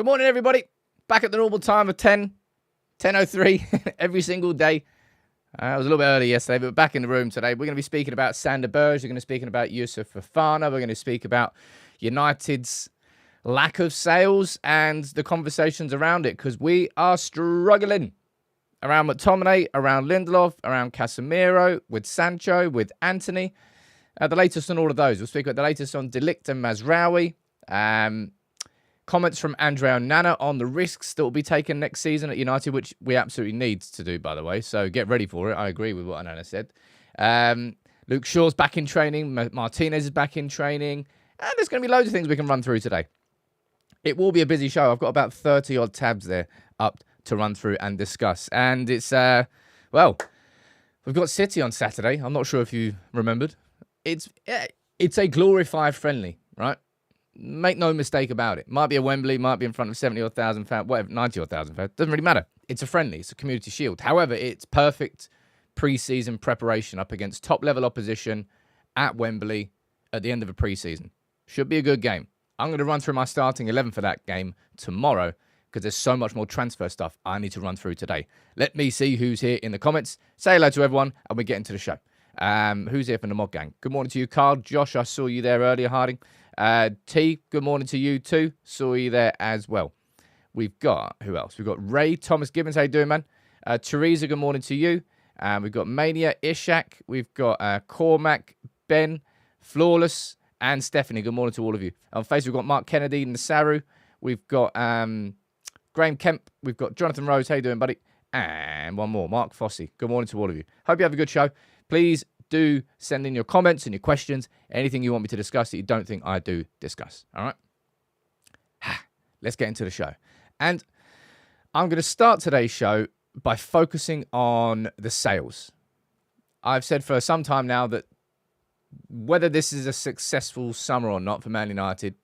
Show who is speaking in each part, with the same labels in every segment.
Speaker 1: Good morning, everybody. Back at the normal time of 10:03 every single day. I was a little bit early yesterday, but we're back in the room today. We're going to be speaking about Berge. We're going to be speaking about Youssouf Fofana. We're going to speak about United's lack of sales and the conversations around it, because we are struggling around McTominay, around Lindelof, around Casemiro, with Sancho, with Antony. The latest on all of those. We'll speak about the latest on Ligt and Mazraoui. Comments from Andre Onana on the risks that will be taken next season at United, which we absolutely need to do, by the way. So get ready for it. I agree with what Onana said. Luke Shaw's back in training. Martinez is back in training. And there's going to be loads of things we can run through today. It will be a busy show. I've got about 30-odd tabs there up to run through and discuss. And it's, well, we've got City on Saturday. I'm not sure if you remembered. It's a glorified friendly, right? Make no mistake about it. Might be a Wembley, might be in front of 70,000 fans, whatever, 90,000 fans. Doesn't really matter. It's a friendly. It's a community shield. However, it's perfect pre-season preparation up against top-level opposition at Wembley at the end of a pre-season. Should be a good game. I'm going to run through my starting 11 for that game tomorrow because there's so much more transfer stuff I need to run through today. Let me see who's here in the comments. Say hello to everyone, and we get into the show. Who's here from the Mod Gang? Good morning to you, Carl. Josh, I saw you there earlier, Harding. T, good morning to you too. Saw you there as well. We've got, who else? We've got Ray, Thomas Gibbons. How you doing, man? Teresa, good morning to you. We've got Mania, Ishak. We've got Cormac, Ben, Flawless, and Stephanie. Good morning to all of you. On Facebook, we've got Mark Kennedy, Nasaru. We've got Graham Kemp. We've got Jonathan Rose. How you doing, buddy? And one more, Mark Fossey. Good morning to all of you. Hope you have a good show. Please do send in your comments and your questions, anything you want me to discuss that you don't think I do discuss. All right? Let's get into the show. And I'm going to start today's show by focusing on the sales. I've said for some time now that whether this is a successful summer or not for Man United,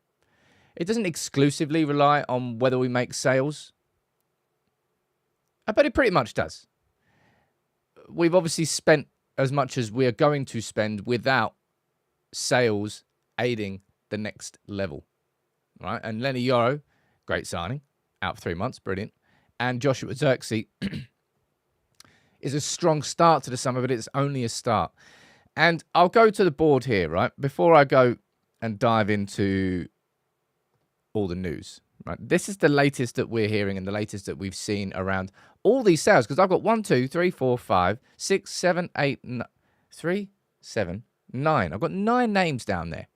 Speaker 1: it doesn't exclusively rely on whether we make sales. But it pretty much does. We've obviously spent as much as we are going to spend without sales aiding the next level, right? And Lenny Yoro, great signing, out for 3 months, brilliant. And Joshua Zirkzee is a strong start to the summer, but it's only a start. And I'll go to the board here, right? Before I go and dive into all the news, right? This is the latest that we're hearing and the latest that we've seen around all these sales, because I've got 1, 2, 3, 4, 5, 6, 7, 8, 3, 7, 9. I've got 9 names down there.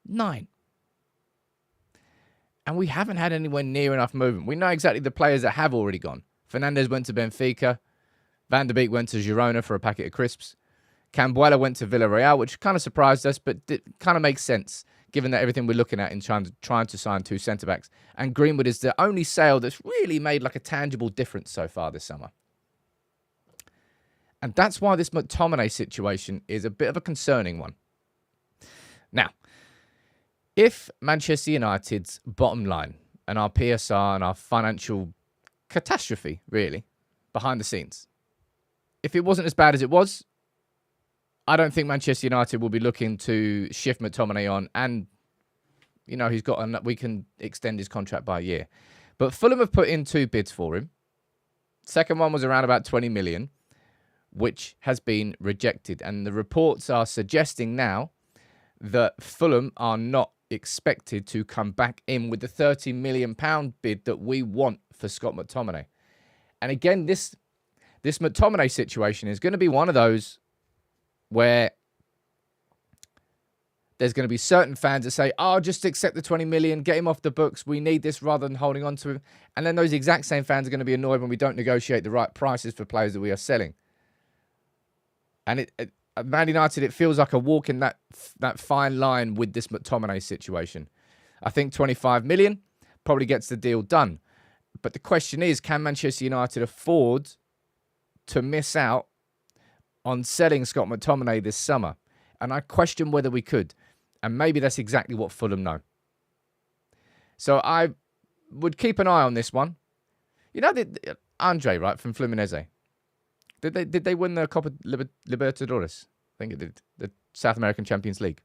Speaker 1: 9. And we haven't had anywhere near enough movement. We know exactly the players that have already gone. Fernandes went to Benfica. Van der Beek went to Girona for a packet of crisps. Cambuela went to Villarreal, which kind of surprised us, but it kind of makes sense, given that everything we're looking at in trying to sign 2 centre-backs. And Greenwood is the only sale that's really made like a tangible difference so far this summer. And that's why this McTominay situation is a bit of a concerning one. Now, if Manchester United's bottom line and our PSR and our financial catastrophe, really, behind the scenes, if it wasn't as bad as it was, I don't think Manchester United will be looking to shift McTominay on, and you know we can extend his contract by a year. But Fulham have put in 2 bids for him. Second one was around about 20 million, which has been rejected, and the reports are suggesting now that Fulham are not expected to come back in with the £30 million bid that we want for Scott McTominay. And again, this McTominay situation is going to be one of those where there's going to be certain fans that say, oh, just accept the 20 million, get him off the books, we need this rather than holding on to him. And then those exact same fans are going to be annoyed when we don't negotiate the right prices for players that we are selling. And at Man United, it feels like a walk in that fine line with this McTominay situation. I think 25 million probably gets the deal done. But the question is, can Manchester United afford to miss out on selling Scott McTominay this summer? And I question whether we could. And maybe that's exactly what Fulham know. So I would keep an eye on this one. You know, Andre, right, from Fluminense. Did they win the Copa Libertadores? I think it did. The South American Champions League.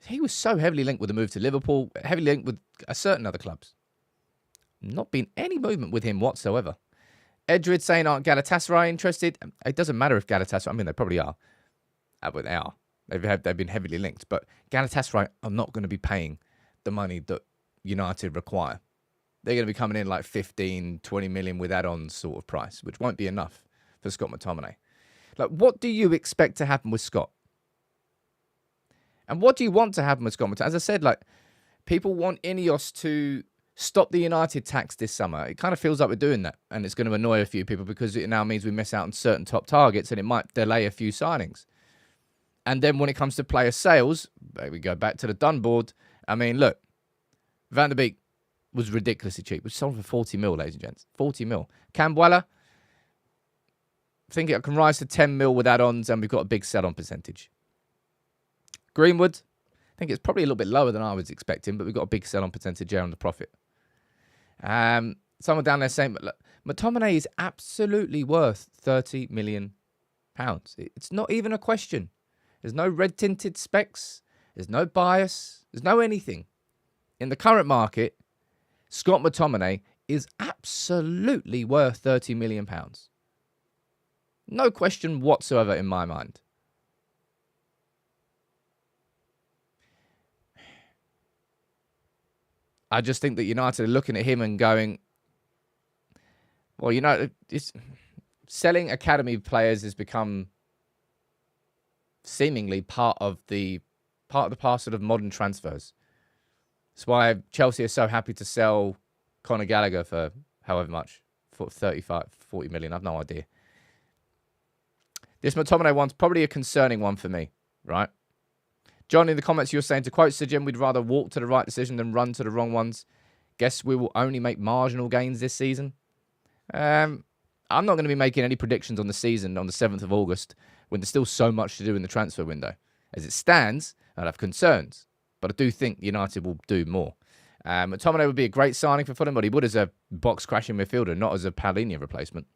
Speaker 1: He was so heavily linked with the move to Liverpool, heavily linked with certain other clubs. Not been any movement with him whatsoever. Edred saying, aren't Galatasaray interested? It doesn't matter if Galatasaray, I mean, they probably are. But they are. They've been heavily linked. But Galatasaray are not going to be paying the money that United require. They're going to be coming in like 15, 20 million with add-ons sort of price, which won't be enough for Scott McTominay. Like, what do you expect to happen with Scott? And what do you want to happen with Scott McTominay? As I said, like, people want Ineos to stop the United tax this summer. It kind of feels like we're doing that. And it's going to annoy a few people because it now means we miss out on certain top targets and it might delay a few signings. And then when it comes to player sales, we go back to the done board. I mean, look, Van der Beek was ridiculously cheap. It was sold for 40 mil, ladies and gents. 40 mil. Cambuella, I think it can rise to 10 mil with add-ons, and we've got a big sell-on percentage. Greenwood, I think it's probably a little bit lower than I was expecting, but we've got a big sell-on percentage here on the profit. Someone down there saying, look, McTominay is absolutely worth £30 million. It's not even a question. There's no red-tinted specs. There's no bias. There's no anything. In the current market, Scott McTominay is absolutely worth £30 million. No question whatsoever in my mind. I just think that United are looking at him and going, well, selling academy players has become seemingly part of the parcel of modern transfers. That's why Chelsea are so happy to sell Conor Gallagher for however much, for 35, 40 million. I've no idea. This McTominay one's probably a concerning one for me, right? John, in the comments, you're saying, to quote Sir we'd rather walk to the right decision than run to the wrong ones. Guess we will only make marginal gains this season. I'm not going to be making any predictions on the season on the 7th of August when there's still so much to do in the transfer window. As it stands, I'd have concerns, but I do think United will do more. McTominay would be a great signing for Fulham, but he would as a box-crashing midfielder, not as a Paulinho replacement.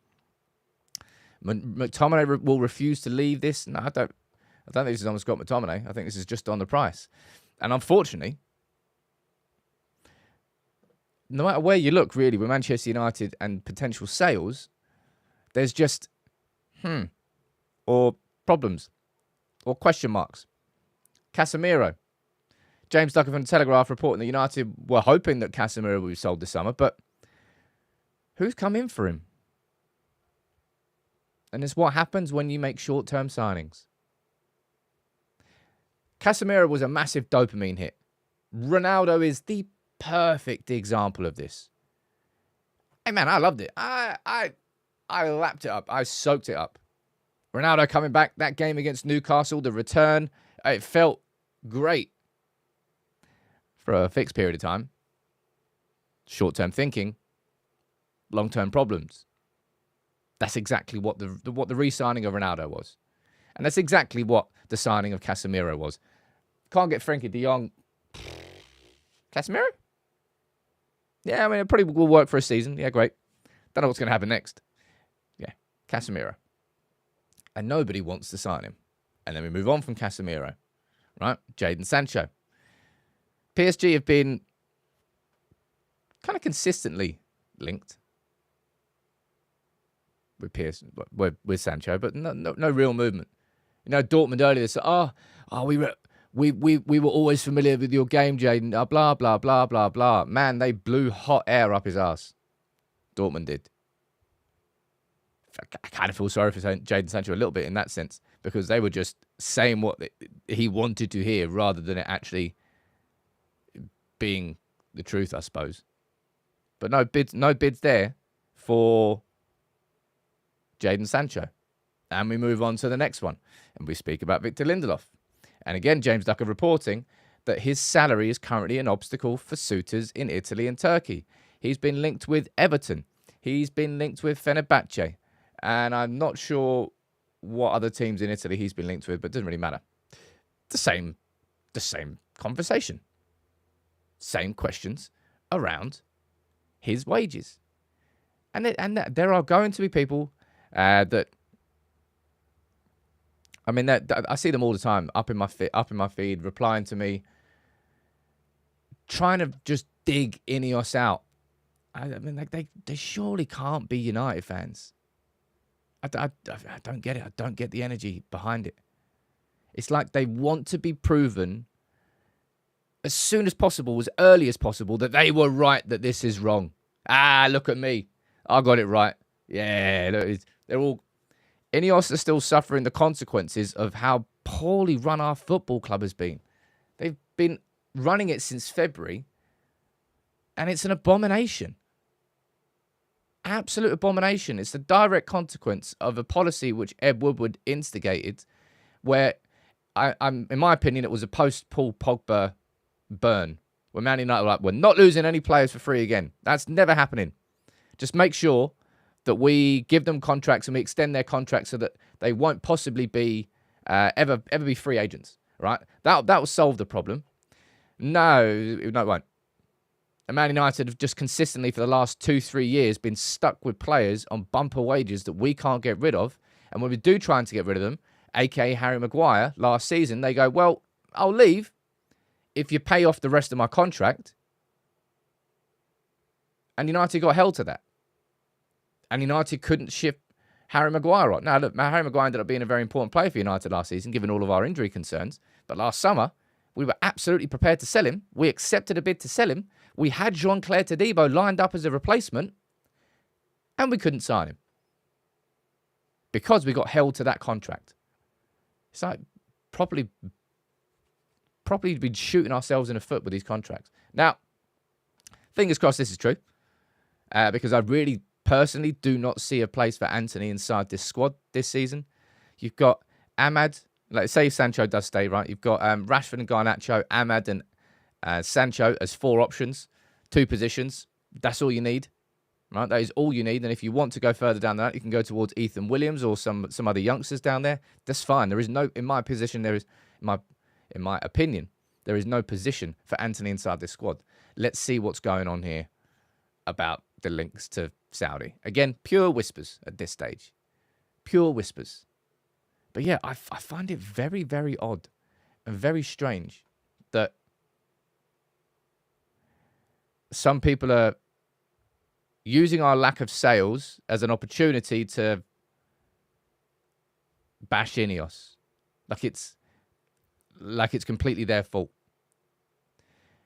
Speaker 1: McTominay will refuse to leave this. No, I don't think this is on Scott McTominay. I think this is just on the price. And unfortunately, no matter where you look, really, with Manchester United and potential sales, there's just or problems or question marks. Casemiro. James Ducker from the Telegraph reporting that United were hoping that Casemiro would be sold this summer, but who's come in for him? And it's what happens when you make short-term signings. Casemiro was a massive dopamine hit. Ronaldo is the perfect example of this. Hey, man, I loved it. I lapped it up. I soaked it up. Ronaldo coming back, that game against Newcastle, the return, it felt great for a fixed period of time. Short-term thinking, long-term problems. That's exactly what the re-signing of Ronaldo was. And that's exactly what the signing of Casemiro was. Can't get Frankie de Jong. Casemiro? Yeah, I mean, it probably will work for a season. Yeah, great. Don't know what's going to happen next. Yeah, Casemiro. And nobody wants to sign him. And then we move on from Casemiro. Right? Jadon Sancho. PSG have been kind of consistently linked with Sancho, but no real movement. You know, Dortmund earlier said, we were always familiar with your game, Jadon. Blah, blah, blah, blah, blah. Man, they blew hot air up his ass. Dortmund did. I kind of feel sorry for Jadon Sancho a little bit in that sense, because they were just saying what he wanted to hear rather than it actually being the truth, I suppose. But no bids there for Jadon Sancho. And we move on to the next one. And we speak about Victor Lindelof. And again, James Ducker reporting that his salary is currently an obstacle for suitors in Italy and Turkey. He's been linked with Everton. He's been linked with Fenerbahce. And I'm not sure what other teams in Italy he's been linked with, but it doesn't really matter. The same conversation. Same questions around his wages. And there are going to be people that I see them all the time up in my feed, replying to me trying to just dig Ineos out. I mean, like they surely can't be United fans. I don't get it. I don't get the energy behind it. It's like they want to be proven as soon as possible, as early as possible, that they were right, that this is wrong. Look at me. I got it right. Yeah, look, they're all... Ineos are still suffering the consequences of how poorly run our football club has been. They've been running it since February, and it's an abomination. Absolute abomination. It's the direct consequence of a policy which Ed Woodward instigated, where, I'm in my opinion, it was a post-Paul Pogba burn, where Man United were like, we're not losing any players for free again. That's never happening. Just make sure that we give them contracts and we extend their contracts so that they won't possibly be ever be free agents, right? That will solve the problem. No, it won't. And Man United have just consistently for the last 2-3 years been stuck with players on bumper wages that we can't get rid of. And when we do try to get rid of them, aka Harry Maguire, last season, they go, well, I'll leave if you pay off the rest of my contract. And United got held to that. And United couldn't ship Harry Maguire on. Now, look, Harry Maguire ended up being a very important player for United last season, given all of our injury concerns. But last summer, we were absolutely prepared to sell him. We accepted a bid to sell him. We had Jean-Claire Todibo lined up as a replacement, and we couldn't sign him because we got held to that contract. It's like properly been shooting ourselves in the foot with these contracts. Now, fingers crossed this is true, because I really personally do not see a place for Antony inside this squad this season. You've got Ahmad, like say Sancho does stay, right? You've got Rashford and Garnacho, Ahmad and Sancho as 4 options, 2 positions. That's all you need, right? That is all you need. And if you want to go further down that, you can go towards Ethan Williams or some other youngsters down there. That's fine. There is no, in my position, there is, in my opinion, there is no position for Antony inside this squad. Let's see what's going on here about the links to Saudi. Again, pure whispers at this stage. Pure whispers. But yeah, I find it very, very odd and very strange that some people are using our lack of sales as an opportunity to bash Ineos. Like it's completely their fault.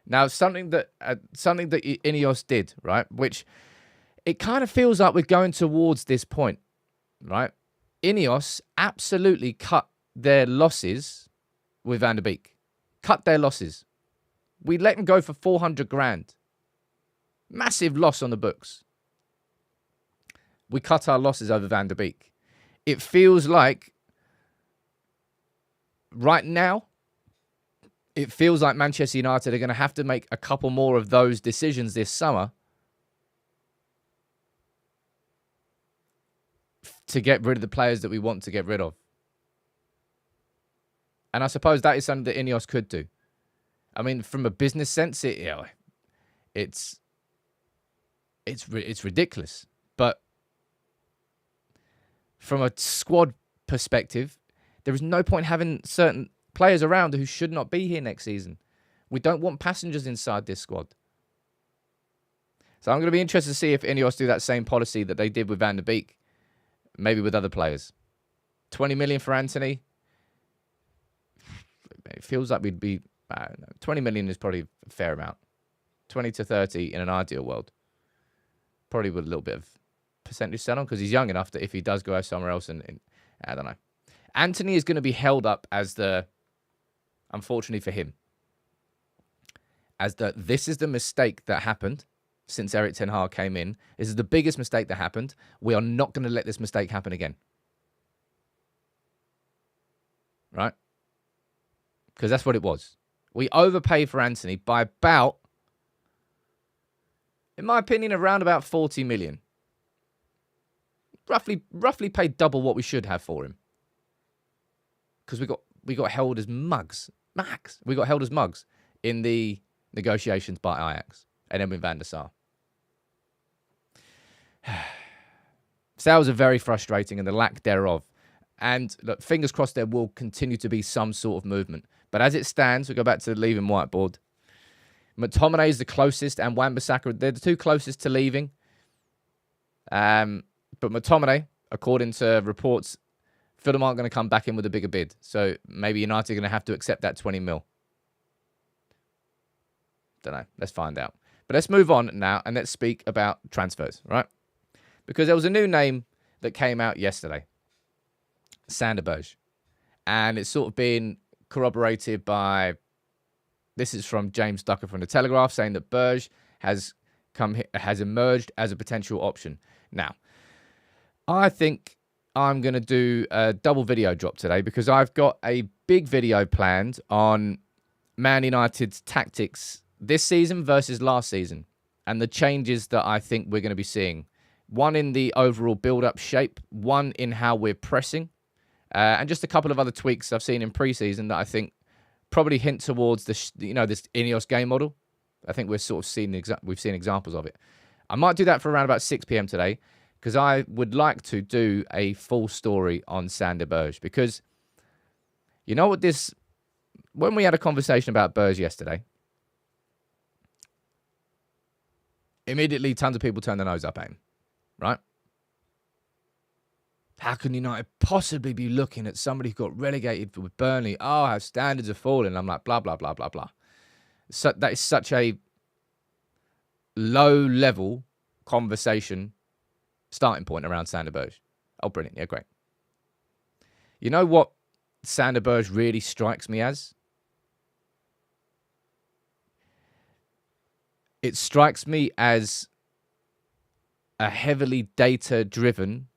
Speaker 1: Now, something that Ineos did, right, which it kind of feels like we're going towards this point, right? Ineos absolutely cut their losses with Van der Beek. Cut their losses. We let them go for 400 grand. Massive loss on the books. We cut our losses over Van der Beek. It feels like right now, it feels like Manchester United are going to have to make a couple more of those decisions this summer to get rid of the players that we want to get rid of. And I suppose that is something that Ineos could do. I mean, from a business sense, it's ridiculous. But from a squad perspective, there is no point having certain players around who should not be here next season. We don't want passengers inside this squad. So I'm going to be interested to see if Ineos do that same policy that they did with Van der Beek, maybe with other players. 20 million for Antony. It feels like we'd be... 20 million is probably a fair amount. 20 to 30 in an ideal world. Probably with a little bit of percentage set on because he's young enough that if he does go somewhere else and I don't know. Antony is going to be held up as the... Unfortunately for him, as this is the mistake that happened since Erik ten Hag came in. This is the biggest mistake that happened. We are not going to let this mistake happen again. Right? Because that's what it was. We overpaid for Antony by about, in my opinion, around about 40 million. Roughly paid double what we should have for him. Because we got held as mugs. We got held as mugs in the negotiations by Ajax and then with Van der Sar. Sales are very frustrating and the lack thereof. And look, fingers crossed there will continue to be some sort of movement. But as it stands, we go back to the leaving whiteboard. McTominay is the closest, and Wan-Bissaka, they're the two closest to leaving. But McTominay, according to reports, Fulham aren't going to come back in with a bigger bid. So maybe United are going to have to accept that 20 mil. Don't know. Let's find out. But let's move on now and let's speak about transfers, right? Because there was a new name that came out yesterday. Sander Berge. And it's sort of been corroborated by, this is from James Ducker from The Telegraph, saying that Berge has emerged as a potential option. Now, I think I'm going to do a double video drop today because I've got a big video planned on Man United's tactics this season versus last season and the changes that I think we're going to be seeing. One in the overall build-up shape, one in how we're pressing, and just a couple of other tweaks I've seen in pre-season that I think probably hint towards this Ineos game model. I think we've seen examples of it. I might do that for around about 6 p.m. today because I would like to do a full story on Sander Berge because you know what when we had a conversation about Berge yesterday, immediately tons of people turned their nose up at him, right? How can United possibly be looking at somebody who got relegated with Burnley? Oh, how standards are falling. I'm like, blah, blah, blah, blah, blah. So that is such a low-level conversation starting point around Sander Berge. Oh, brilliant. Yeah, great. You know what Sander Berge really strikes me as? It strikes me as a heavily data-driven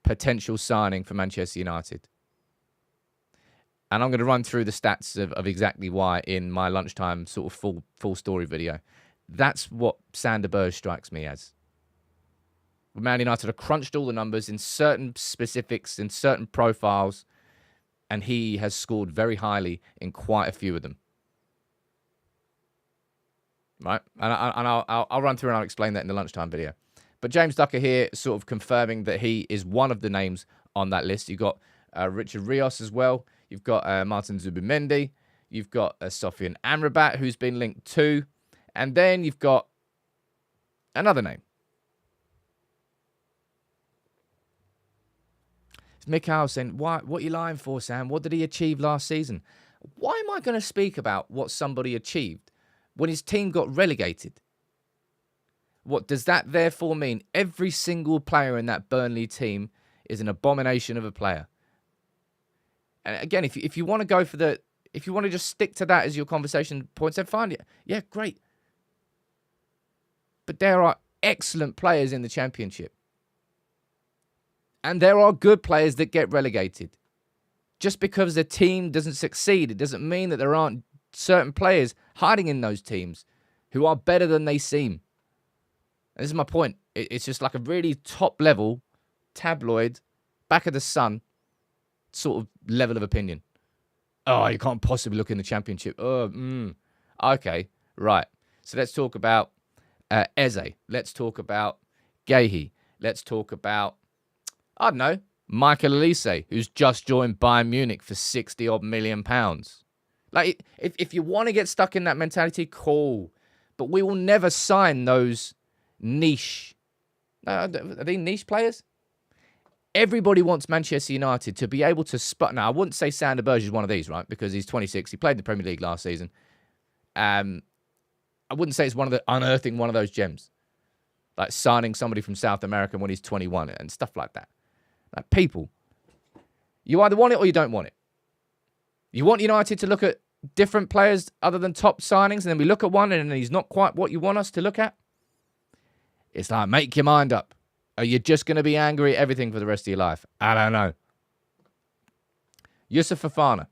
Speaker 1: potential signing for Manchester United. And I'm going to run through the stats of exactly why in my lunchtime sort of full story video. That's what Sander Berge strikes me as. Man United have crunched all the numbers in certain specifics, in certain profiles, and he has scored very highly in quite a few of them. Right? And I'll run through and I'll explain that in the lunchtime video. But James Ducker here sort of confirming that he is one of the names on that list. You've got Richard Rios as well. You've got Martin Zubimendi. You've got Sofian Amrabat, who's been linked to. And then you've got another name. It's Mikhail saying, what are you lying for, Sam? What did he achieve last season? Why am I going to speak about what somebody achieved when his team got relegated? What does that therefore mean? Every single player in that Burnley team is an abomination of a player. And again, if you want to go for if you want to just stick to that as your conversation points, then fine. Yeah, great. But there are excellent players in the Championship. And there are good players that get relegated. Just because the team doesn't succeed, it doesn't mean that there aren't certain players hiding in those teams who are better than they seem. And this is my point. It's just like a really top-level, tabloid, back of the sun sort of level of opinion. Oh, you can't possibly look in the Championship. Okay, right. So let's talk about Eze. Let's talk about Gehi. Let's talk about, I don't know, Michael Olise, who's just joined Bayern Munich for 60-odd million pounds. Like, if you want to get stuck in that mentality, cool. But we will never sign those niche. Are they niche players? Everybody wants Manchester United to be able to spot. Now, I wouldn't say Sander Berge is one of these, right? Because he's 26. He played in the Premier League last season. I wouldn't say it's unearthing one of those gems. Like signing somebody from South America when he's 21 and stuff like that. Like, people, you either want it or you don't want it. You want United to look at different players other than top signings, and then we look at one and he's not quite what you want us to look at? It's like, make your mind up. Are you just going to be angry at everything for the rest of your life? I don't know. Youssouf Fofana,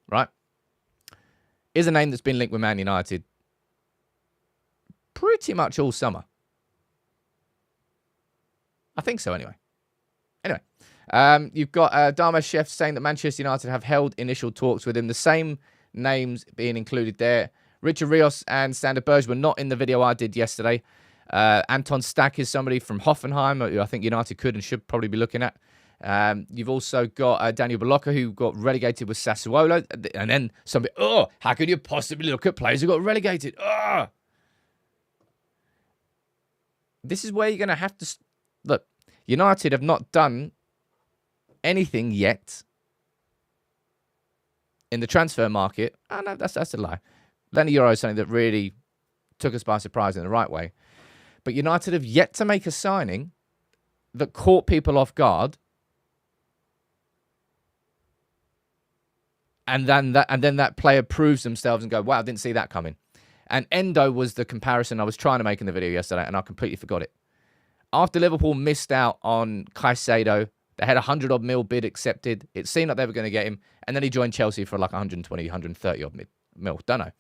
Speaker 1: right, is a name that's been linked with Man United pretty much all summer. I think so, anyway. You've got Dharmesh Chef saying that Manchester United have held initial talks with him. The same names being included there. Richard Rios and Sander Berge were not in the video I did yesterday. Anton Stack is somebody from Hoffenheim who I think United could and should probably be looking at. You've also got Daniel Bolocca, who got relegated with Sassuolo. And then somebody, how could you possibly look at players who got relegated? This is where you're going to have to... Look, United have not done anything yet in the transfer market. Oh, no, that's a lie. Lenny Euro is something that really took us by surprise in the right way. But United have yet to make a signing that caught people off guard. And then that player proves themselves and go, wow, I didn't see that coming. And Endo was the comparison I was trying to make in the video yesterday, and I completely forgot it. After Liverpool missed out on Caicedo, they had a 100-odd mil bid accepted. It seemed like they were going to get him. And then he joined Chelsea for like 120, 130-odd mil. Don't know.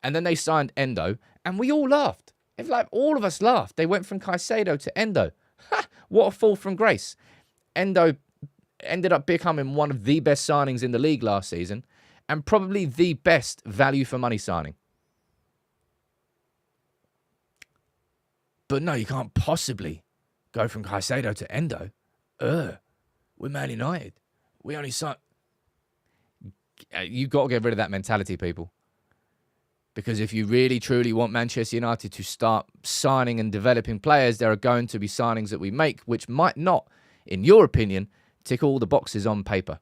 Speaker 1: And then they signed Endo, and we all laughed. It's like all of us laughed. They went from Caicedo to Endo. What a fall from grace. Endo ended up becoming one of the best signings in the league last season, and probably the best value for money signing. But no, you can't possibly go from Caicedo to Endo. We're Man United. We only sign... You've got to get rid of that mentality, people. Because if you really, truly want Manchester United to start signing and developing players, there are going to be signings that we make which might not, in your opinion, tick all the boxes on paper.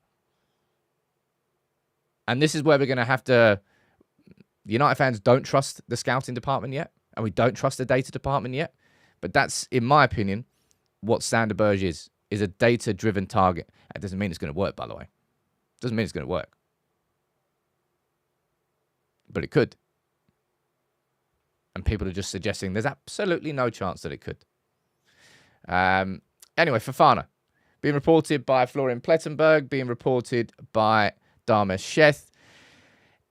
Speaker 1: And this is where we're going to have to... United fans don't trust the scouting department yet, and we don't trust the data department yet. But that's, in my opinion, what Sander Berge is a data-driven target. That doesn't mean it's going to work, by the way. Doesn't mean it's going to work. But it could. And people are just suggesting there's absolutely no chance that it could. Anyway, Fofana. Being reported by Florian Plettenberg, being reported by Darmesh Sheth.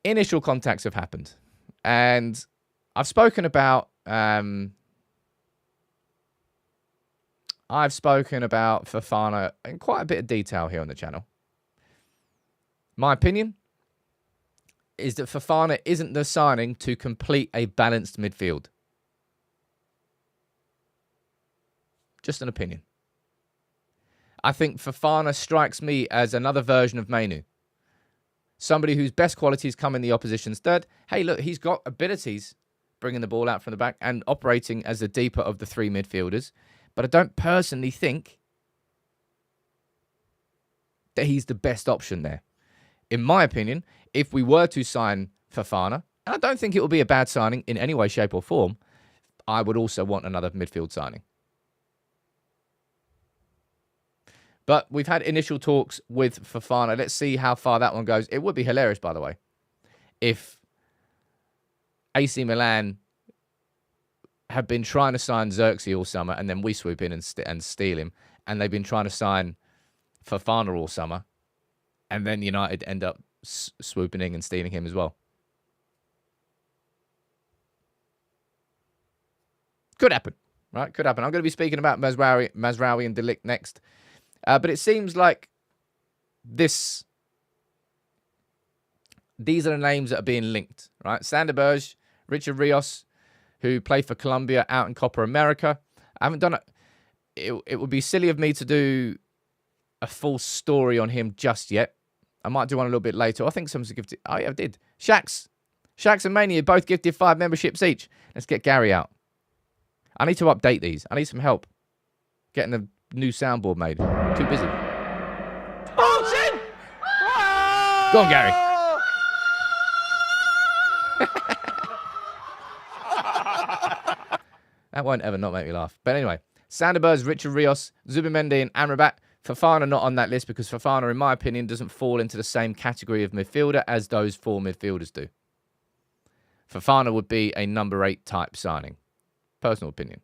Speaker 1: Initial contacts have happened. And I've spoken about Fofana in quite a bit of detail here on the channel. My opinion is that Fofana isn't the signing to complete a balanced midfield. Just an opinion. I think Fofana strikes me as another version of Manu. Somebody whose best qualities come in the opposition's third. Hey, look, he's got abilities bringing the ball out from the back and operating as the deeper of the three midfielders. But I don't personally think that he's the best option there. In my opinion, if we were to sign Fofana, and I don't think it will be a bad signing in any way, shape or form, I would also want another midfield signing. But we've had initial talks with Fofana. Let's see how far that one goes. It would be hilarious, by the way, if AC Milan have been trying to sign Xerxes all summer and then we swoop in and steal him, and they've been trying to sign Fofana all summer, and then United end up swooping in and stealing him as well. Could happen, right? Could happen. I'm going to be speaking about Mazraoui and Ligt next. But it seems like these are the names that are being linked, right? Sander Berge, Richard Rios, who play for Colombia out in Copa America. I haven't done it. It would be silly of me to do a full story on him just yet. I might do one a little bit later. I think someone's gifted. Oh, yeah, I did. Shax and Mania both gifted 5 memberships each. Let's get Gary out. I need to update these. I need some help getting a new soundboard made. Too busy.
Speaker 2: Bolton!
Speaker 1: Go on, Gary. That won't ever not make me laugh. But anyway, Sander Berge, Richard Rios, Zubimendi and Amrabat. Fofana not on that list because Fofana, in my opinion, doesn't fall into the same category of midfielder as those 4 midfielders do. Fofana would be a number 8 type signing. Personal opinion.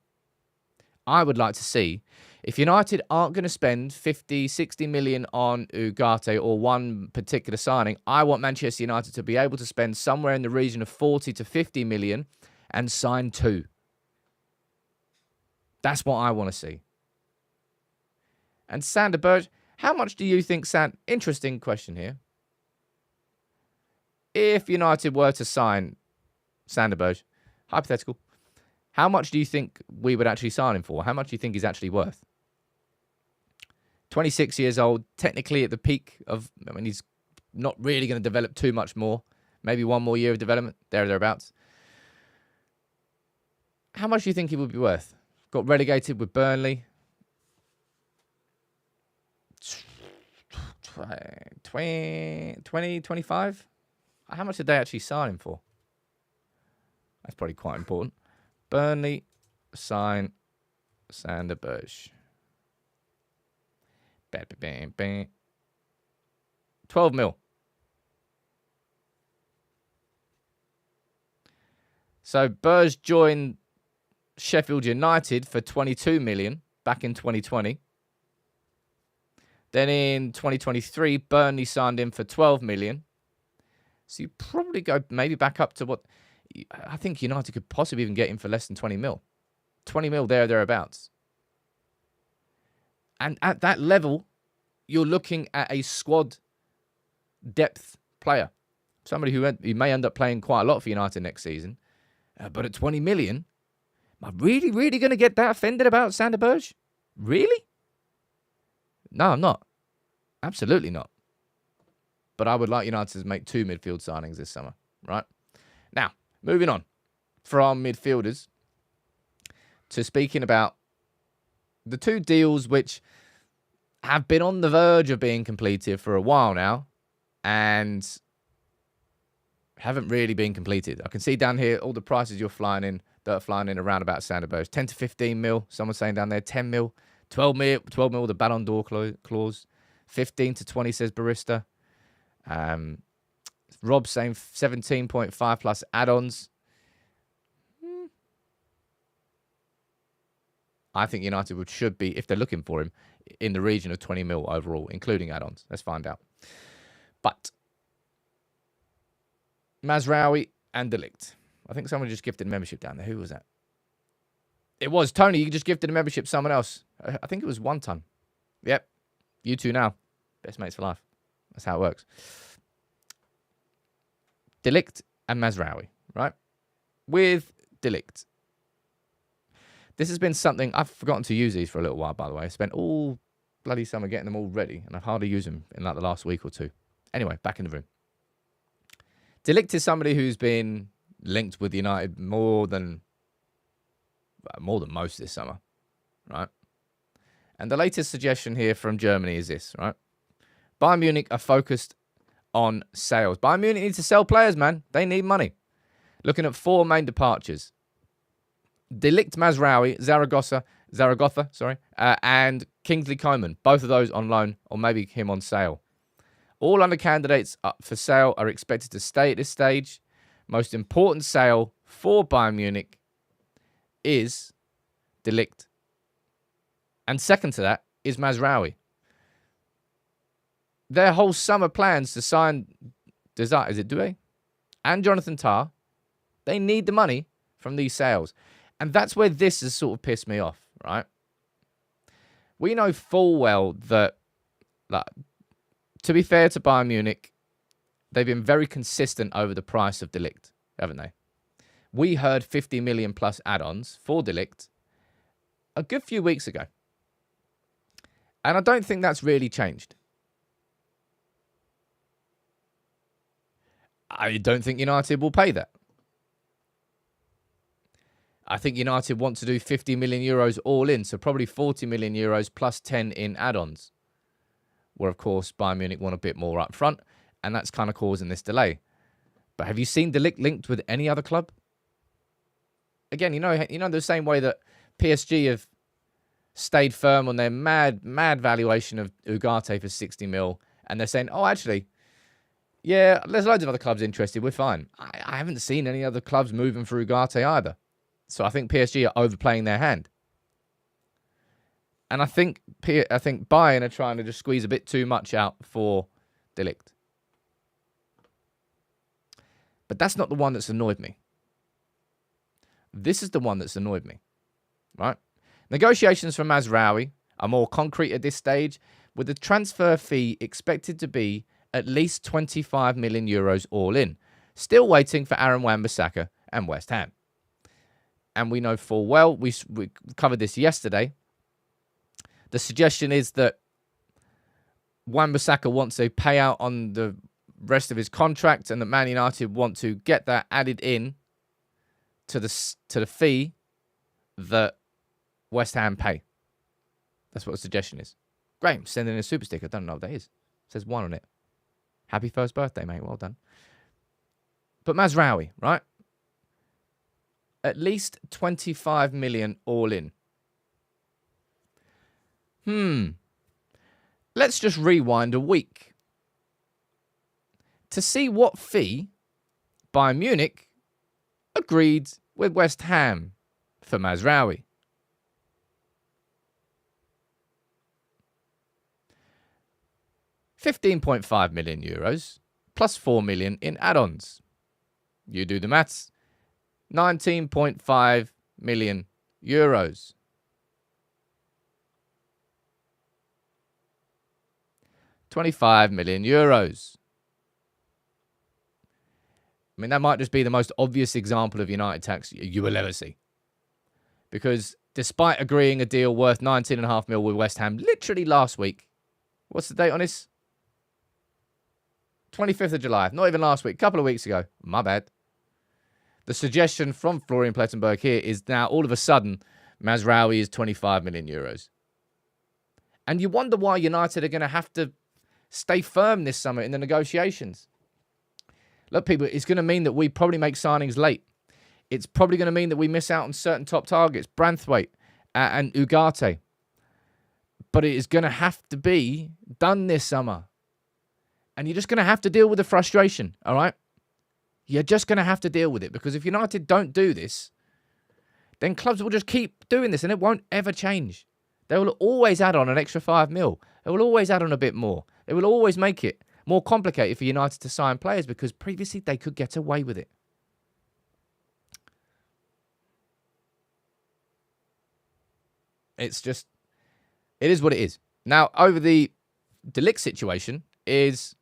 Speaker 1: I would like to see, if United aren't going to spend 50, 60 million on Ugarte or one particular signing, I want Manchester United to be able to spend somewhere in the region of 40 to 50 million and sign 2. That's what I want to see. And Sander Berge, how much do you think... Interesting question here. If United were to sign Sander Berge, hypothetical, how much do you think we would actually sign him for? How much do you think he's actually worth? 26 years old, technically at the peak of, he's not really going to develop too much more. Maybe one more year of development, thereabouts. How much do you think he would be worth? Got relegated with Burnley. 20, 25? How much did they actually sign him for? That's probably quite important. Burnley sign Sander Berge. 12 mil. So Berge joined Sheffield United for 22 million back in 2020. Then in 2023, Burnley signed him for 12 million. So you probably go maybe back up to what I think United could possibly even get him for less than 20 mil. 20 mil thereabouts. And at that level, you're looking at a squad depth player. Somebody who may end up playing quite a lot for United next season. But at 20 million, am I really going to get that offended about Sander Berge? Really? No, I'm not. Absolutely not. But I would like United to make 2 midfield signings this summer, right? Now, moving on from midfielders to speaking about the 2 deals which have been on the verge of being completed for a while now and haven't really been completed. I can see down here all the prices that are flying in around about Sander Berge. 10 to 15 mil, someone's saying down there, 10 mil, 12 mil, the Ballon d'Or clause. 15 to 20, says Barista. Rob saying 17.5 plus add-ons. I think United should be, if they're looking for him, in the region of 20 mil overall, including add-ons. Let's find out. But Mazraoui and Ligt. I think someone just gifted a membership down there. Who was that? It was Tony. You just gifted a membership to someone else. I think it was 1 ton. Yep. You two now. Best mates for life. That's how it works. Ligt and Mazraoui, right? With Ligt. This has been something, I've forgotten to use these for a little while, by the way. I spent all bloody summer getting them all ready, and I've hardly used them in like the last week or 2. Anyway, back in the room. Ligt is somebody who's been linked with United more than most this summer, right? And the latest suggestion here from Germany is this, right? Bayern Munich are focused on sales. Bayern Munich needs to sell players, man. They need money. Looking at 4 main departures. Ligt, Mazraoui, Zaragoza, and Kingsley Coman. Both of those on loan, or maybe him on sale. All other candidates for sale are expected to stay at this stage. Most important sale for Bayern Munich is Ligt. And second to that is Mazraoui. Their whole summer plans to sign, is it Doué? And Jonathan Tah, they need the money from these sales. And that's where this has sort of pissed me off, right? We know full well that, to be fair to Bayern Munich, they've been very consistent over the price of Ligt, haven't they? We heard 50 million plus add-ons for Ligt a good few weeks ago. And I don't think that's really changed. I don't think United will pay that. I think United want to do 50 million euros all in, so probably 40 million euros plus 10 in add-ons. Where, of course, Bayern Munich want a bit more up front, and that's kind of causing this delay. But have you seen Ligt linked with any other club? Again, you know the same way that PSG have stayed firm on their mad valuation of Ugarte for 60 mil, and they're saying, oh, actually, yeah, there's loads of other clubs interested, we're fine. I haven't seen any other clubs moving for Ugarte either. So I think PSG are overplaying their hand. And I think Bayern are trying to just squeeze a bit too much out for Ligt. But that's not the one that's annoyed me. This is the one that's annoyed me, right? Negotiations for Mazraoui are more concrete at this stage, with the transfer fee expected to be at least 25 million euros all in. Still waiting for Aaron Wan-Bissaka and West Ham. And we know full well, we covered this yesterday. The suggestion is that Wan-Bissaka wants a payout on the rest of his contract, and that Man United want to get that added in to the fee that West Ham pay. That's what the suggestion is. Graham, sending in a super sticker. I don't know what that is. It says 1 on it. Happy first birthday, mate. Well done. But Mazraoui, right? At least 25 million all in. Let's just rewind a week to see what fee Bayern Munich agreed with West Ham for Mazraoui. €15.5 million plus 4 million in add-ons. You do the maths. 19.5 million euros. €25 million. I mean, that might just be the most obvious example of United tax you will ever see. Because despite agreeing a deal worth 19.5 mil with West Ham literally last week, what's the date on this? 25th of July. Not even last week. A couple of weeks ago. My bad. The suggestion from Florian Plettenberg here is now all of a sudden Mazraoui is 25 million euros. And you wonder why United are going to have to stay firm this summer in the negotiations. Look, people, it's going to mean that we probably make signings late. It's probably going to mean that we miss out on certain top targets, Branthwaite and Ugarte. But it is going to have to be done this summer. And you're just going to have to deal with the frustration, all right? You're just going to have to deal with it, because if United don't do this, then clubs will just keep doing this and it won't ever change. They will always add on an extra 5 mil. They will always add on a bit more. They will always make it more complicated for United to sign players, because previously they could get away with it. It's just, it is what it is. Now, over the Ligt situation is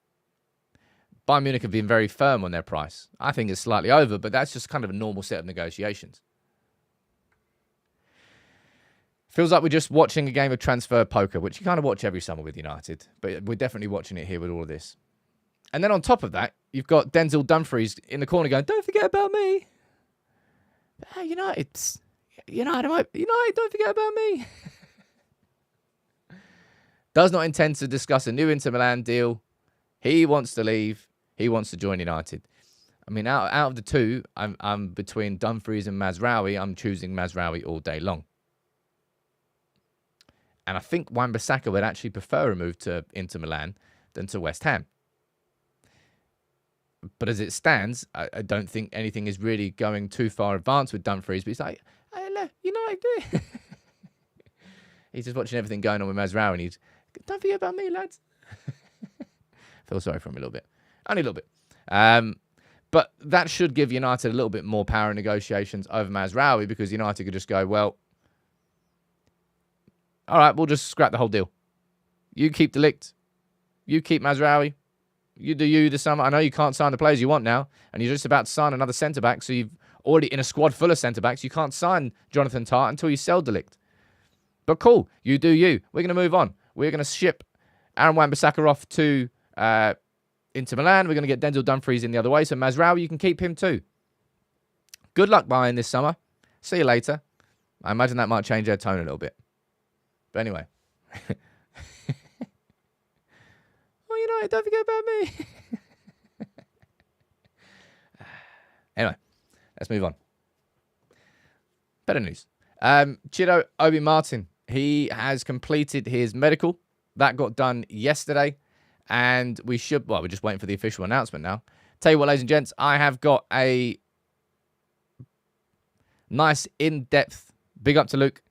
Speaker 1: Bayern Munich have been very firm on their price. I think it's slightly over, but that's just kind of a normal set of negotiations. Feels like we're just watching a game of transfer poker, which you kind of watch every summer with United. But we're definitely watching it here with all of this. And then on top of that, you've got Denzel Dumfries in the corner going, don't forget about me. United, don't forget about me. Does not intend to discuss a new Inter Milan deal. He wants to leave. He wants to join United. I mean, out of the two, I'm between Dumfries and Mazraoui. I'm choosing Mazraoui all day long. And I think Wan-Bissaka would actually prefer a move to Inter Milan than to West Ham. But as it stands, I don't think anything is really going too far advanced with Dumfries. But he's like, hey, look, United. He's just watching everything going on with Mazraoui, and he's, don't forget about me, lads. Feel sorry for him a little bit. Only a little bit. But that should give United a little bit more power in negotiations over Mazraoui, because United could just go, well, all right, we'll just scrap the whole deal. You keep the Ligt. You keep Mazraoui. You do you this summer. I know you can't sign the players you want now, and you're just about to sign another centre-back, so you've already in a squad full of centre-backs. You can't sign Jonathan Tart until you sell the Ligt. But cool, you do you. We're going to move on. We're going to ship Aaron Wan-Bissaka off to Inter Milan. We're going to get Denzel Dumfries in the other way, so Mazraoui, you can keep him too. Good luck buying this summer. See you later. I imagine that might change their tone a little bit. But anyway. Don't forget about me. Anyway, let's move on. Better news. Chido Obi Martin, he has completed his medical. That got done yesterday. And we're just waiting for the official announcement now. Tell you what, ladies and gents, I have got a nice in-depth, big up to Luke,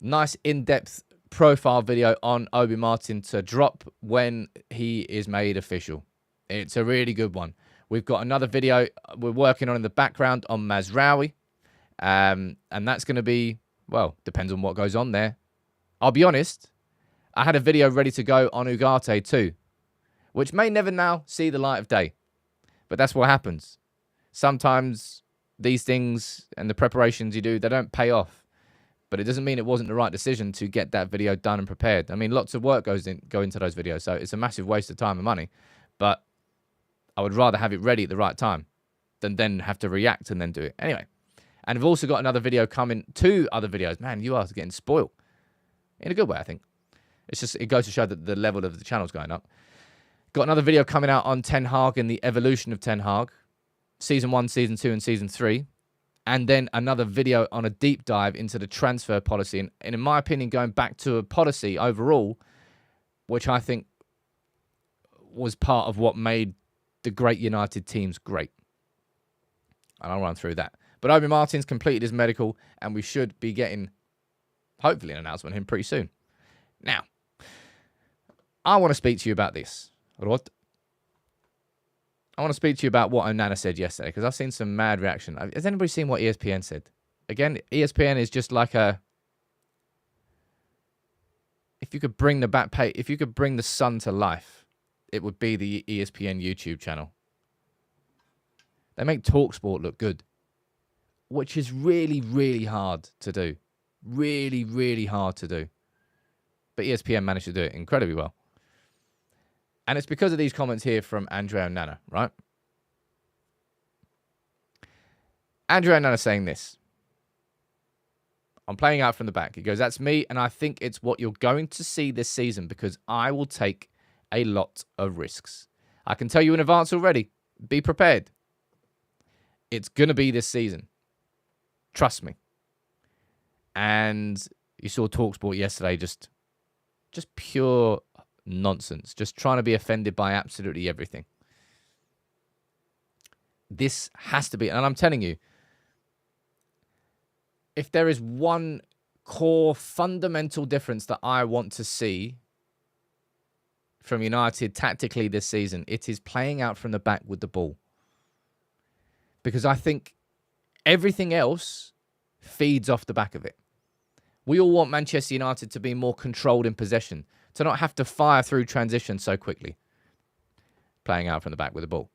Speaker 1: nice in-depth profile video on Obi Martin to drop when he is made official. It's a really good one. We've got another video we're working on in the background on Mazraoui. And that's going to be, well, depends on what goes on there. I'll be honest, I had a video ready to go on Ugarte too, which may never now see the light of day. But that's what happens. Sometimes these things and the preparations you do, they don't pay off. But it doesn't mean it wasn't the right decision to get that video done and prepared. I mean, lots of work go into those videos, so it's a massive waste of time and money. But I would rather have it ready at the right time than then have to react and then do it. Anyway, and I've also got another video coming, 2 other videos. Man, you are getting spoiled. In a good way, I think. It goes to show that the level of the channel's going up. Got another video coming out on Ten Hag and the evolution of Ten Hag. Season 1, Season 2, and Season 3. And then another video on a deep dive into the transfer policy. And in my opinion, going back to a policy overall, which I think was part of what made the great United teams great. And I'll run through that. But Obi Martin's completed his medical, and we should be getting, hopefully, an announcement on him pretty soon. Now, I want to speak to you about this. What? I want to speak to you about what Onana said yesterday, because I've seen some mad reaction. Has anybody seen what ESPN said? Again, ESPN is just like a... If you could bring the sun to life, it would be the ESPN YouTube channel. They make TalkSport look good, which is really, really hard to do. Really, really hard to do. But ESPN managed to do it incredibly well. And it's because of these comments here from Andre Onana, right? Andre Onana saying this. I'm playing out from the back. He goes, that's me, and I think it's what you're going to see this season because I will take a lot of risks. I can tell you in advance already. Be prepared. It's going to be this season. Trust me. And you saw TalkSport yesterday, just pure nonsense. Just trying to be offended by absolutely everything. This has to be, and I'm telling you, if there is one core fundamental difference that I want to see from United tactically this season, it is playing out from the back with the ball. Because I think everything else feeds off the back of it. We all want Manchester United to be more controlled in possession, to not have to fire through transition so quickly. Playing out from the back with the ball.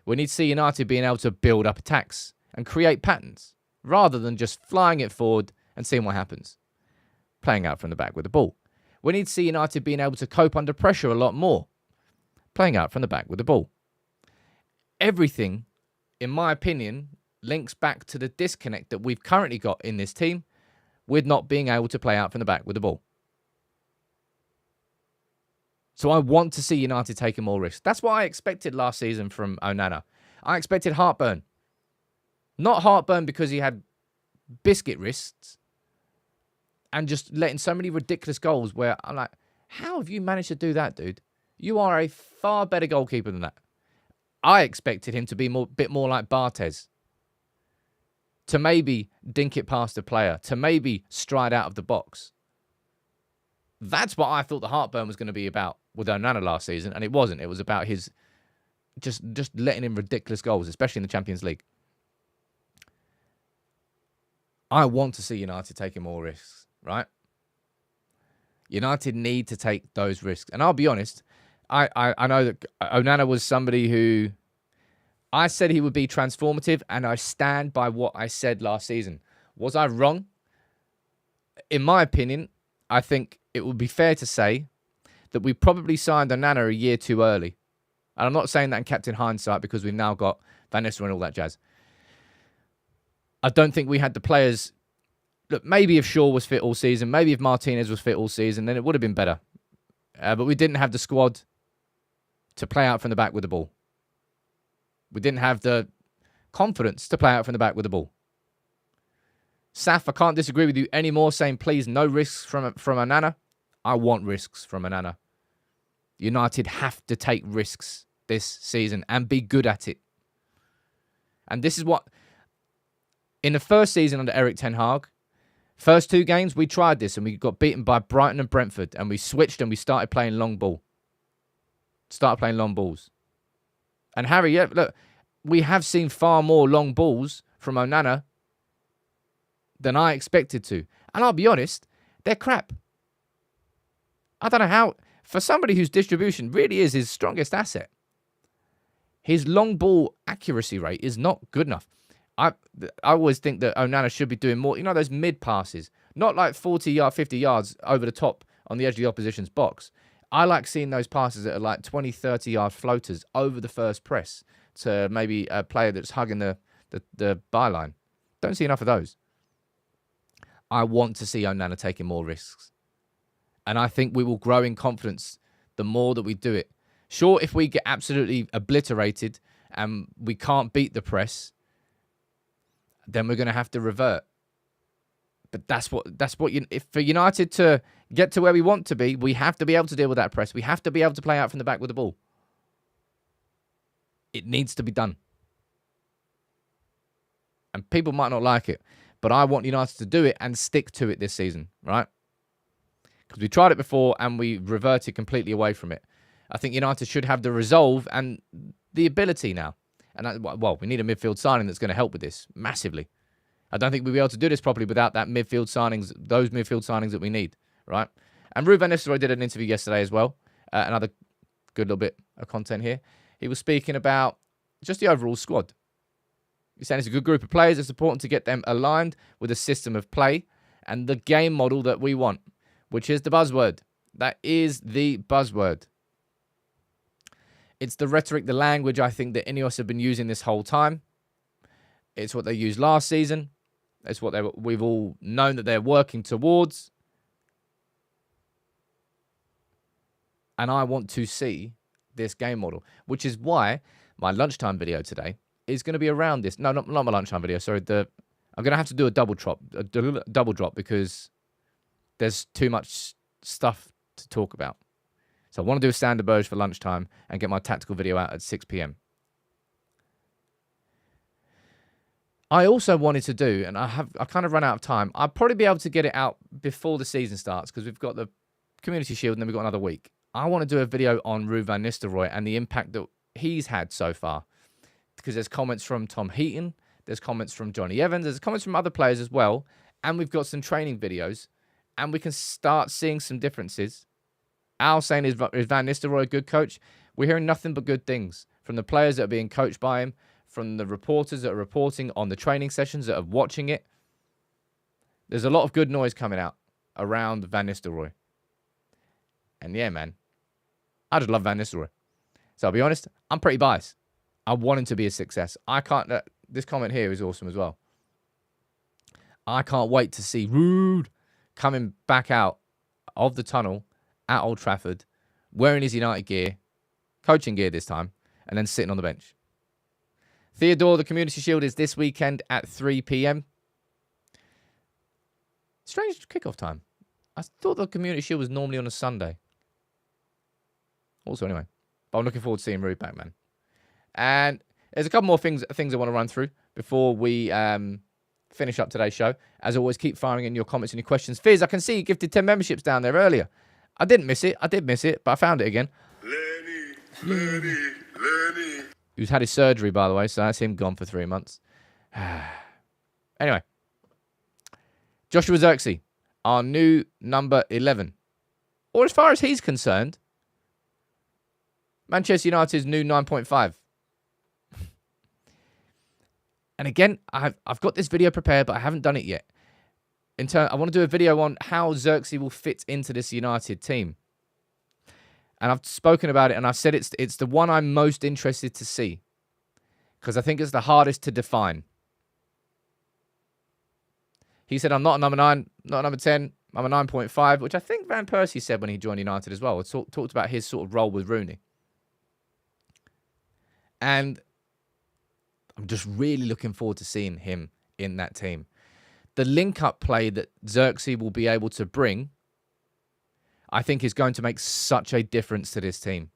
Speaker 1: We need to see United being able to build up attacks and create patterns, rather than just flying it forward and seeing what happens. Playing out from the back with the ball. We need to see United being able to cope under pressure a lot more. Playing out from the back with the ball. Everything, in my opinion, links back to the disconnect that we've currently got in this team with not being able to play out from the back with the ball. So I want to see United taking more risks. That's what I expected last season from Onana. I expected heartburn. Not heartburn because he had biscuit wrists and just letting so many ridiculous goals where I'm like, how have you managed to do that, dude? You are a far better goalkeeper than that. I expected him to be a bit more like Barthez. To maybe dink it past a player. To maybe stride out of the box. That's what I thought the heartburn was going to be about with Onana last season, and it wasn't. It was about his just letting in ridiculous goals, especially in the Champions League. I want to see United taking more risks, right? United need to take those risks. And I'll be honest, I know that Onana was somebody who I said he would be transformative, and I stand by what I said last season. Was I wrong? In my opinion, I think it would be fair to say that we probably signed Onana a year too early. And I'm not saying that in captain hindsight because we've now got Van Nistelrooy and all that jazz. I don't think we had the players. Look, maybe if Shaw was fit all season, maybe if Martinez was fit all season, then it would have been better. But we didn't have the squad to play out from the back with the ball. We didn't have the confidence to play out from the back with the ball. Saf, I can't disagree with you anymore, saying please no risks from Onana. I want risks from Onana. United have to take risks this season and be good at it. And this is what... In the first season under Erik Ten Hag, first 2 games, we tried this and we got beaten by Brighton and Brentford, and we switched and we started playing long ball. Started playing long balls. And Harry, yeah, look, we have seen far more long balls from Onana than I expected to. And I'll be honest, they're crap. I don't know how, for somebody whose distribution really is his strongest asset, his long ball accuracy rate is not good enough. I always think that Onana should be doing more. You know, those mid passes, Not like 50 yards over the top on the edge of the opposition's box. I like seeing those passes that are like 20, 30-yard floaters over the first press to maybe a player that's hugging the byline. Don't see enough of those. I want to see Onana taking more risks. And I think we will grow in confidence the more that we do it. Sure, if we get absolutely obliterated and we can't beat the press, then we're going to have to revert. But that's what if for United to get to where we want to be, we have to be able to deal with that press. We have to be able to play out from the back with the ball. It needs to be done. And people might not like it, but I want United to do it and stick to it this season, right? Because we tried it before and we reverted completely away from it. I think United should have the resolve and the ability now. And we need a midfield signing that's going to help with this massively. I don't think we'll be able to do this properly without those midfield signings that we need, right? And Ruud van Nistelrooy did an interview yesterday as well. Another good little bit of content here. He was speaking about just the overall squad. He's saying it's a good group of players. It's important to get them aligned with a system of play and the game model that we want, which is the buzzword. That is the buzzword. It's the rhetoric, the language, I think, that Ineos have been using this whole time. It's what they used last season. It's what we've all known that they're working towards. And I want to see this game model, which is why my lunchtime video today is going to be around this. No, not my lunchtime video. Sorry, I'm going to have to do a double drop because there's too much stuff to talk about. So I want to do a standard Berge for lunchtime and get my tactical video out at 6 p.m. I also wanted to do, and I kind of run out of time. I'll probably be able to get it out before the season starts because we've got the Community Shield and then we've got another week. I want to do a video on Ruud van Nistelrooy and the impact that he's had so far. Because there's comments from Tom Heaton, there's comments from Johnny Evans, there's comments from other players as well. And we've got some training videos and we can start seeing some differences. Al saying, is Van Nistelrooy a good coach? We're hearing nothing but good things from the players that are being coached by him, from the reporters that are reporting on the training sessions, that are watching it. There's a lot of good noise coming out around Van Nistelrooy. And yeah, man, I just love Van Nistelrooy. So I'll be honest, I'm pretty biased. I want him to be a success. This comment here is awesome as well. I can't wait to see Ruud coming back out of the tunnel at Old Trafford, wearing his United gear, coaching gear this time, and then sitting on the bench. Theodore, the Community Shield is this weekend at 3 p.m. Strange kickoff time. I thought the Community Shield was normally on a Sunday. Also, anyway. But I'm looking forward to seeing Ruud back, man. And there's a couple more things I want to run through before we finish up today's show. As always, keep firing in your comments and your questions. Fizz, I can see you gifted 10 memberships down there earlier. I didn't miss it. I did miss it, but I found it again. Lenny. Who's had his surgery, by the way, so that's him gone for 3 months. Anyway. Joshua Zirkzee, our new number 11. Or as far as he's concerned, Manchester United's new 9.5. And again, I've got this video prepared, but I haven't done it yet. I want to do a video on how Zirkzee will fit into this United team. And I've spoken about it, and I've said it's the one I'm most interested to see. Because I think it's the hardest to define. He said, I'm not a number 9, not a number 10, I'm a 9.5, which I think Van Persie said when he joined United as well. He talked about his sort of role with Rooney. And I'm just really looking forward to seeing him in that team. The link-up play that Zirkzee will be able to bring, I think, is going to make such a difference to this team.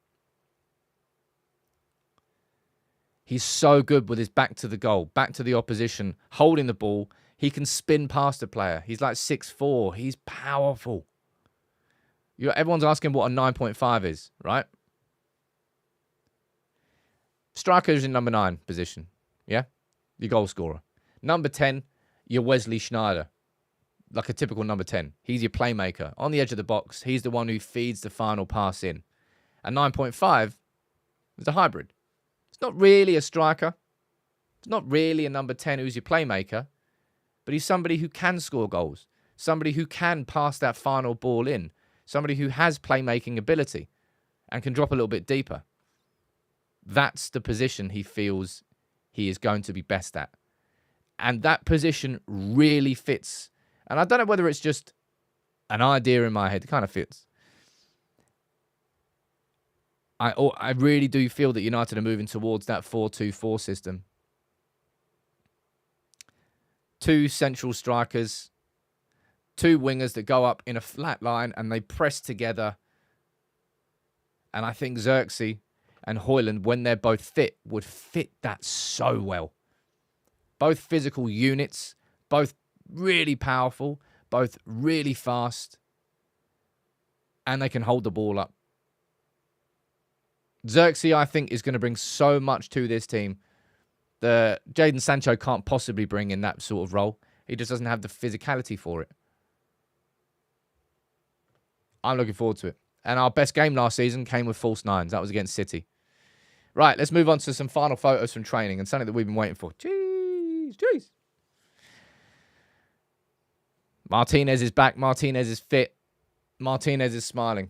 Speaker 1: He's so good with his back to the goal, back to the opposition, holding the ball. He can spin past a player. He's like 6'4". He's powerful. Everyone's asking what a 9.5 is, right? Striker is in number 9 position. Yeah? Your goal scorer. Number 10, your Wesley Sneijder. Like a typical number 10. He's your playmaker. On the edge of the box, he's the one who feeds the final pass in. And 9.5 is a hybrid. It's not really a striker. It's not really a number 10 who's your playmaker. But he's somebody who can score goals. somebody who can pass that final ball in, somebody who has playmaking ability and can drop a little bit deeper. That's the position he feels he is going to be best at. And that position really fits. And I don't know whether it's just an idea in my head. It kind of fits. I really do feel that United are moving towards that 4-2-4 system. 2 central strikers, 2 wingers that go up in a flat line and they press together. And I think Xerxes and Højlund, when they're both fit, would fit that so well. Both physical units, both really powerful, both really fast, and they can hold the ball up. Xerxes, I think, is going to bring so much to this team that Jadon Sancho can't possibly bring in that sort of role. He just doesn't have the physicality for it. I'm looking forward to it. And our best game last season came with false nines. That was against City. Right, let's move on to some final photos from training and something that we've been waiting for. Jeez. Martinez is back. Martinez is fit. Martinez is smiling.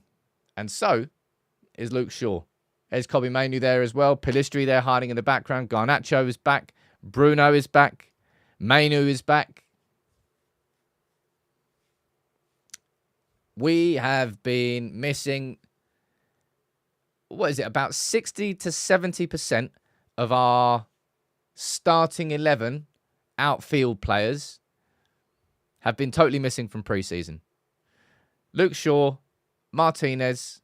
Speaker 1: And so is Luke Shaw. There's Kobbie Mainoo there as well. Pellistri there hiding in the background. Garnacho is back. Bruno is back. Mainoo is back. We have been missing, what is it, about 60 to 70% of our starting 11 outfield players have been totally missing from pre-season. Luke Shaw, Martinez,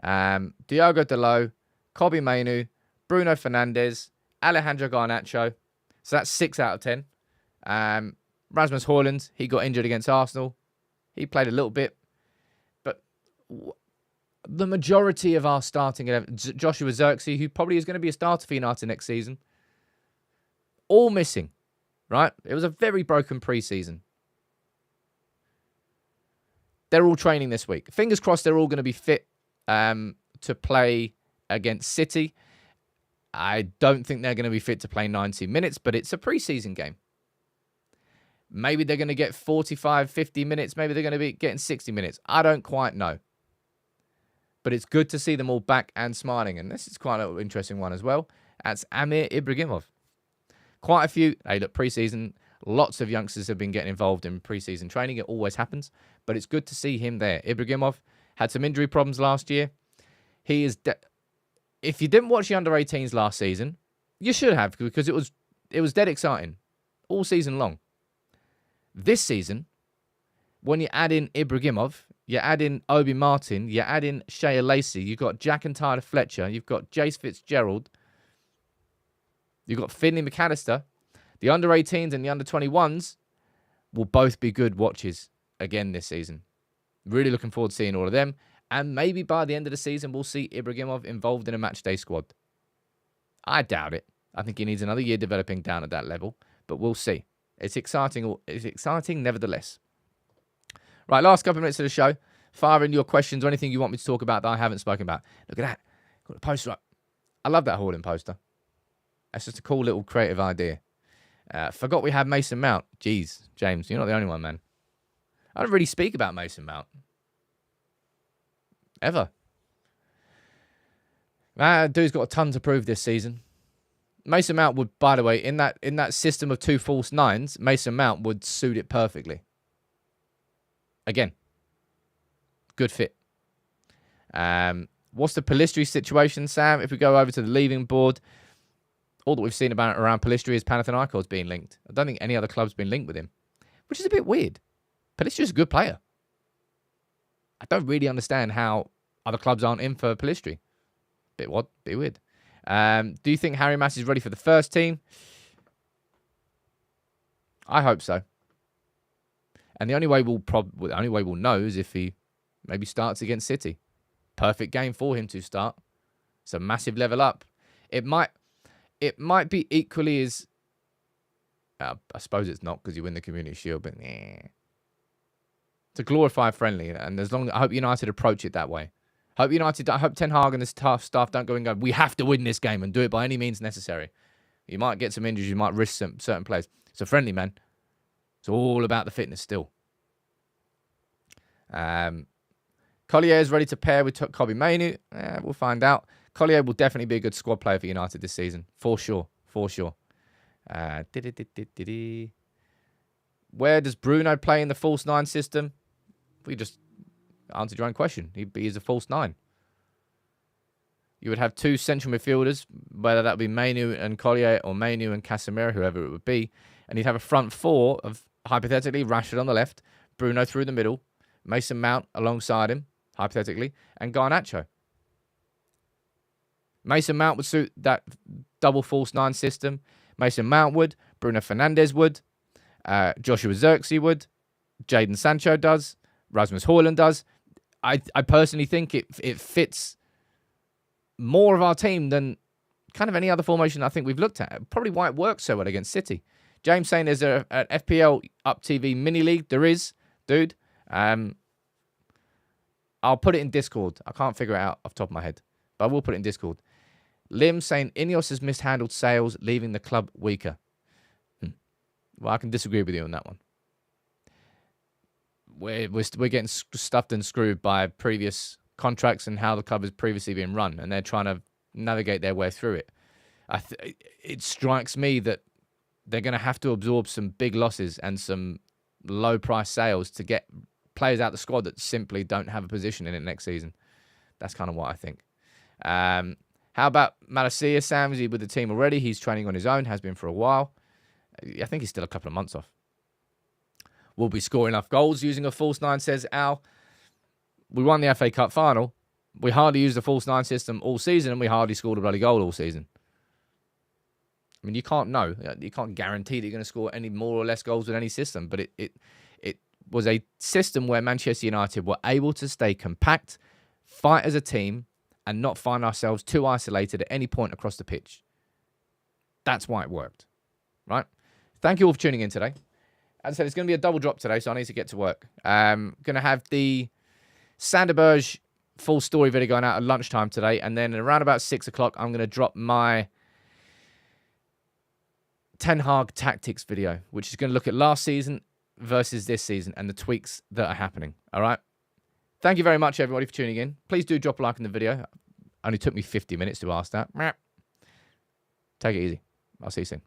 Speaker 1: Diogo Dalot, Kobbie Mainoo, Bruno Fernandes, Alejandro Garnacho. So that's 6 out of 10. Rasmus Højlund, he got injured against Arsenal. He played a little bit. But the majority of our starting 11, Joshua Xerxes, who probably is going to be a starter for United next season, all missing, right? It was a very broken pre-season. They're all training this week. Fingers crossed they're all going to be fit to play against City. I don't think they're going to be fit to play 90 minutes, but it's a pre-season game. Maybe they're going to get 45, 50 minutes. Maybe they're going to be getting 60 minutes. I don't quite know. But it's good to see them all back and smiling. And this is quite an interesting one as well. That's Amir Ibrahimov. Quite a few. Hey, look, pre-season, lots of youngsters have been getting involved in pre-season training. It always happens. But it's good to see him there. Ibrahimov had some injury problems last year. He is... If you didn't watch the under-18s last season, you should have, because it was dead exciting all season long. This season, when you add in Ibrahimov, you add in Obi Martin, you add in Shea Lacey, you've got Jack and Tyler Fletcher, you've got Jace Fitzgerald, you've got Finley McAllister. The under-18s and the under-21s will both be good watches again this season. Really looking forward to seeing all of them. And maybe by the end of the season, we'll see Ibrahimov involved in a matchday squad. I doubt it. I think he needs another year developing down at that level, but we'll see. It's exciting. It's exciting nevertheless. Right, last couple of minutes of the show. Fire in your questions or anything you want me to talk about that I haven't spoken about. Look at that. Got the poster up. I love that Højlund poster. That's just a cool little creative idea. Forgot we had Mason Mount. Jeez, James, you're not the only one, man. I don't really speak about Mason Mount. Ever. Dude's got a ton to prove this season. Mason Mount would, by the way, in that system of 2 false nines, Mason Mount would suit it perfectly. Again, good fit. What's the Pellistri situation, Sam? If we go over to the leaving board, all that we've seen about around Pellistri is Panathinaikos being linked. I don't think any other club's been linked with him, which is a bit weird. Pellistri's a good player. I don't really understand how other clubs aren't in for Pellistri. Bit odd, bit weird. Do you think Harry Mass is ready for the first team? I hope so. And the only way we'll know is if he maybe starts against City. Perfect game for him to start. It's a massive level up. It might be equally as... I suppose it's not because you win the Community Shield, but it's a glorified friendly. And I hope United approach it that way. I hope Ten Hag and his tough staff don't go and go, we have to win this game and do it by any means necessary. You might get some injuries. You might risk certain players. It's a friendly, man. It's all about the fitness still. Collier is ready to pair with Kobe Mainu. We'll find out. Collier will definitely be a good squad player for United this season. For sure. Where does Bruno play in the false 9 system? We just answered your own question. He's a false 9. You would have 2 central midfielders, whether that would be Mainu and Collier or Mainu and Casemiro, whoever it would be. And you'd have a front 4 of, hypothetically, Rashford on the left, Bruno through the middle, Mason Mount alongside him, hypothetically, and Garnacho. Mason Mount would suit that double false 9 system. Mason Mount would. Bruno Fernandes would. Joshua Zirkzee would. Jadon Sancho does. Rasmus Højlund does. I personally think it fits more of our team than kind of any other formation I think we've looked at. Probably why it works so well against City. James saying there's an FPL Up TV mini league. There is, dude. I'll put it in Discord. I can't figure it out off the top of my head, but I will put it in Discord. Lim saying Ineos has mishandled sales, leaving the club weaker. Well, I can disagree with you on that one. We're getting stuffed and screwed by previous contracts and how the club has previously been run, and they're trying to navigate their way through it. It strikes me that they're going to have to absorb some big losses and some low-price sales to get players out the squad that simply don't have a position in it next season. That's kind of what I think. How about Malacia? Sam, is he with the team already? He's training on his own, has been for a while. I think he's still a couple of months off. Will be scoring enough goals using a false 9, says Al. We won the FA Cup final. We hardly used the false 9 system all season, and we hardly scored a bloody goal all season. I mean, you can't know. You can't guarantee that you're going to score any more or less goals with any system, but it was a system where Manchester United were able to stay compact, fight as a team, and not find ourselves too isolated at any point across the pitch. That's why it worked, right? Thank you all for tuning in today. As I said, it's going to be a double drop today, so I need to get to work. Going to have the Sander Berge full story video going out at lunchtime today, and then around about 6 o'clock, I'm going to drop my Ten Hag tactics video, which is going to look at last season versus this season and the tweaks that are happening. All right? Thank you very much, everybody, for tuning in. Please do drop a like in the video. Only took me 50 minutes to ask that. Take it easy. I'll see you soon.